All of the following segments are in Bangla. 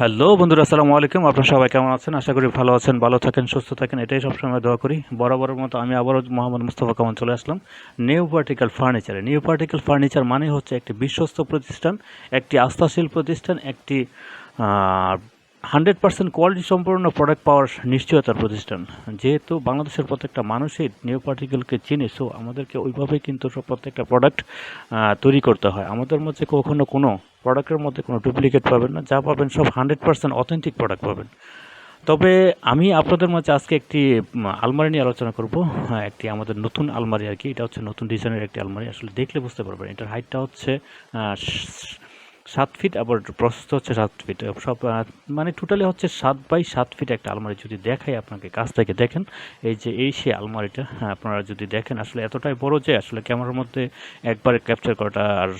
হ্যালো বন্ধুরা, আসসালামু আলাইকুম। আপনারা সবাই কেমন আছেন? আশা করি ভালো আছেন, ভালো থাকেন, সুস্থ থাকেন, এটাই সবসময় দোয়া করি। বরাবরের মতো আমি আবারও মোহাম্মদ মুস্তফা কামাল চলে আসলাম নিউ পার্টিকেল ফার্নিচারে। নিউ পার্টিকেল ফার্নিচার মানে হচ্ছে একটি বিশ্বস্ত প্রতিষ্ঠান, একটি আস্থাশীল প্রতিষ্ঠান, একটি 100% কোয়ালিটি সম্পন্ন প্রোডাক্ট পাওয়ার নিশ্চয়তার প্রতিষ্ঠান। যেহেতু বাংলাদেশের প্রত্যেকটা মানুষই নিউ পার্টিকেলকে চিনে, সো আমাদেরকে ওইভাবেই কিন্তু সব প্রত্যেকটা প্রোডাক্ট তৈরি করতে হয়। আমাদের মধ্যে কখনো কোনো প্রোডাক্টের মধ্যে কোনো ডুপ্লিকেট পাবেন না, যা পাবেন সব 100% অথেন্টিক প্রোডাক্ট পাবেন। তবে আমি আপনাদের মাঝে আজকে একটি আলমারি নিয়ে আলোচনা করব। হ্যাঁ, একটি আমাদের নতুন আলমারি আর কি। এটা হচ্ছে নতুন ডিজাইনের একটি আলমারি। আসলে দেখলে বুঝতে পারবেন এটার হাইটটা হচ্ছে 7 ফিট, আবার প্রস্থ হচ্ছে 7 ফিট। সব মানে টোটালি হচ্ছে 7 বাই 7 ফিট একটা আলমারি। যদি দেখাই আপনাকে কাছ থেকে দেখেন, এই যে এই সে আলমারিটা, হ্যাঁ, আপনারা যদি দেখেন আসলে এতটাই বড় যে আসলে ক্যামেরার মধ্যে একবারে ক্যাপচার করাটা আর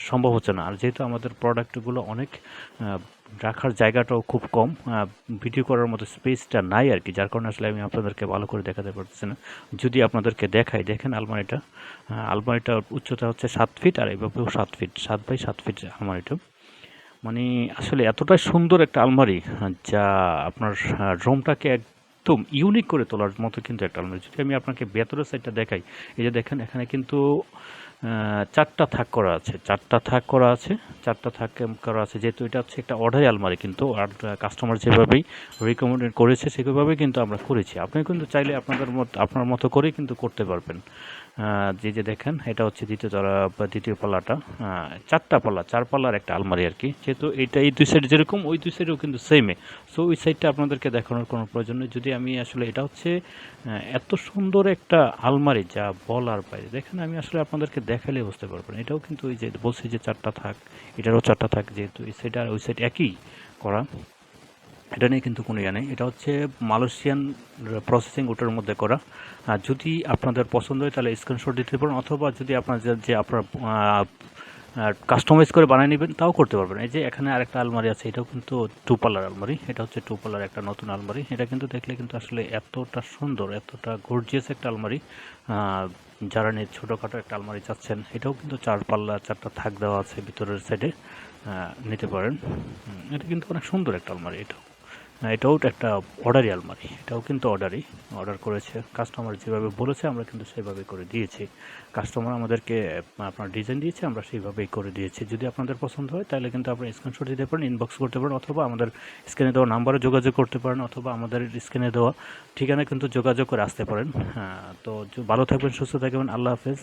সম্ভব হচ্ছে না। আর যেহেতু আমাদের প্রোডাক্টগুলো অনেক রাখার জায়গাটাও খুব কম, ভিডিও করার মতো স্পেসটা নাই আর কি, যার কারণে আসলে আমি আপনাদেরকে ভালো করে দেখাতে পারতেছি না। যদি আপনাদেরকে দেখাই, দেখেন আলমারিটা। আলমারিটার উচ্চতা হচ্ছে 7 ফিট, আর এভাবেও 7 ফিট, 7 বাই 7 ফিট আলমারিটা। মানে আসলে এতটাই সুন্দর একটা আলমারি, যা আপনার রুমটাকে একদম ইউনিক করে তোলার মতো কিন্তু একটা আলমারি। যদি আমি আপনাকে ভেতরের সাইডটা দেখাই, এই যে দেখেন এখানে কিন্তু 4টা থাক করা আছে, 4টা থাক করা আছে, 4টা থাক করা আছে। যেহেতু এটা হচ্ছে একটা অর্ডারি আলমারি, কিন্তু আর কাস্টমার যেভাবেই রিকমেন্ড করেছে সেভাবেই কিন্তু আমরা করেছি। আপনি কিন্তু চাইলে আপনার মতো করেই কিন্তু করতে পারবেন। যে দেখেন এটা হচ্ছে দ্বিতীয় তলা বা দ্বিতীয় পাল্লাটা, 4টা পাল্লা, 4 পাল্লার একটা আলমারি আর কি। যেহেতু এটা এই দুই সাইড যেরকম, ওই দুই সাইডেও কিন্তু সেমে। সো ওই সাইডটা আপনাদেরকে দেখানোর কোনো প্রয়োজন নেই। যদি আমি আসলে এটা হচ্ছে এত সুন্দর একটা আলমারি যা বলার বাইরে। দেখেন আমি আসলে আপনাদেরকে দেখালে বুঝতে পারবেন। এটাও কিন্তু ওই যে বলছি যে 4টা থাক, এটারও 4টা থাক, যেহেতু এই সাইড আর ওই সাইড একই করা। এটা নিয়ে কিন্তু কোনো ইয়ে নেই। এটা হচ্ছে মালয়েশিয়ান প্রসেসিং ওটার মধ্যে করা। আর যদি আপনাদের পছন্দ হয় তাহলে স্ক্রিনশট দিতে পারেন, অথবা যদি আপনার যে আপনার কাস্টমাইজ করে বানিয়ে নেবেন তাও করতে পারবেন। এই যে এখানে আরেকটা আলমারি আছে, এটাও কিন্তু 2 পাল্লার আলমারি। এটা হচ্ছে 2 পাল্লার একটা নতুন আলমারি। এটা কিন্তু দেখলে কিন্তু আসলে এতটা সুন্দর, এতটা গর্জিয়াস একটা আলমারি। যারা নিয়ে ছোটোখাটো একটা আলমারি চাচ্ছেন, এটাও কিন্তু 4 পাল্লা, 4টা থাক দেওয়া আছে ভিতরের সাইডে, নিতে পারেন। এটা কিন্তু অনেক সুন্দর একটা আলমারি। এটাও একটা অর্ডারি আলমারি। এটাও কিন্তু অর্ডার করেছে কাস্টমার, যেভাবে বলেছে আমরা কিন্তু সেভাবে করে দিয়েছি। কাস্টমার আমাদেরকে আপনার ডিজাইন দিয়েছে, আমরা সেইভাবেই করে দিয়েছি। যদি আপনাদের পছন্দ হয় তাহলে কিন্তু আপনারা স্ক্রিনশট দিতে পারেন, ইনবক্স করতে পারেন, অথবা আমাদের স্ক্রিনে দেওয়া নাম্বারে যোগাযোগ করতে পারেন, অথবা আমাদের স্ক্রিনে দেওয়া ঠিকানায় কিন্তু যোগাযোগ করে আসতে পারেন। তো ভালো থাকবেন, সুস্থ থাকবেন। আল্লাহ হাফেজ।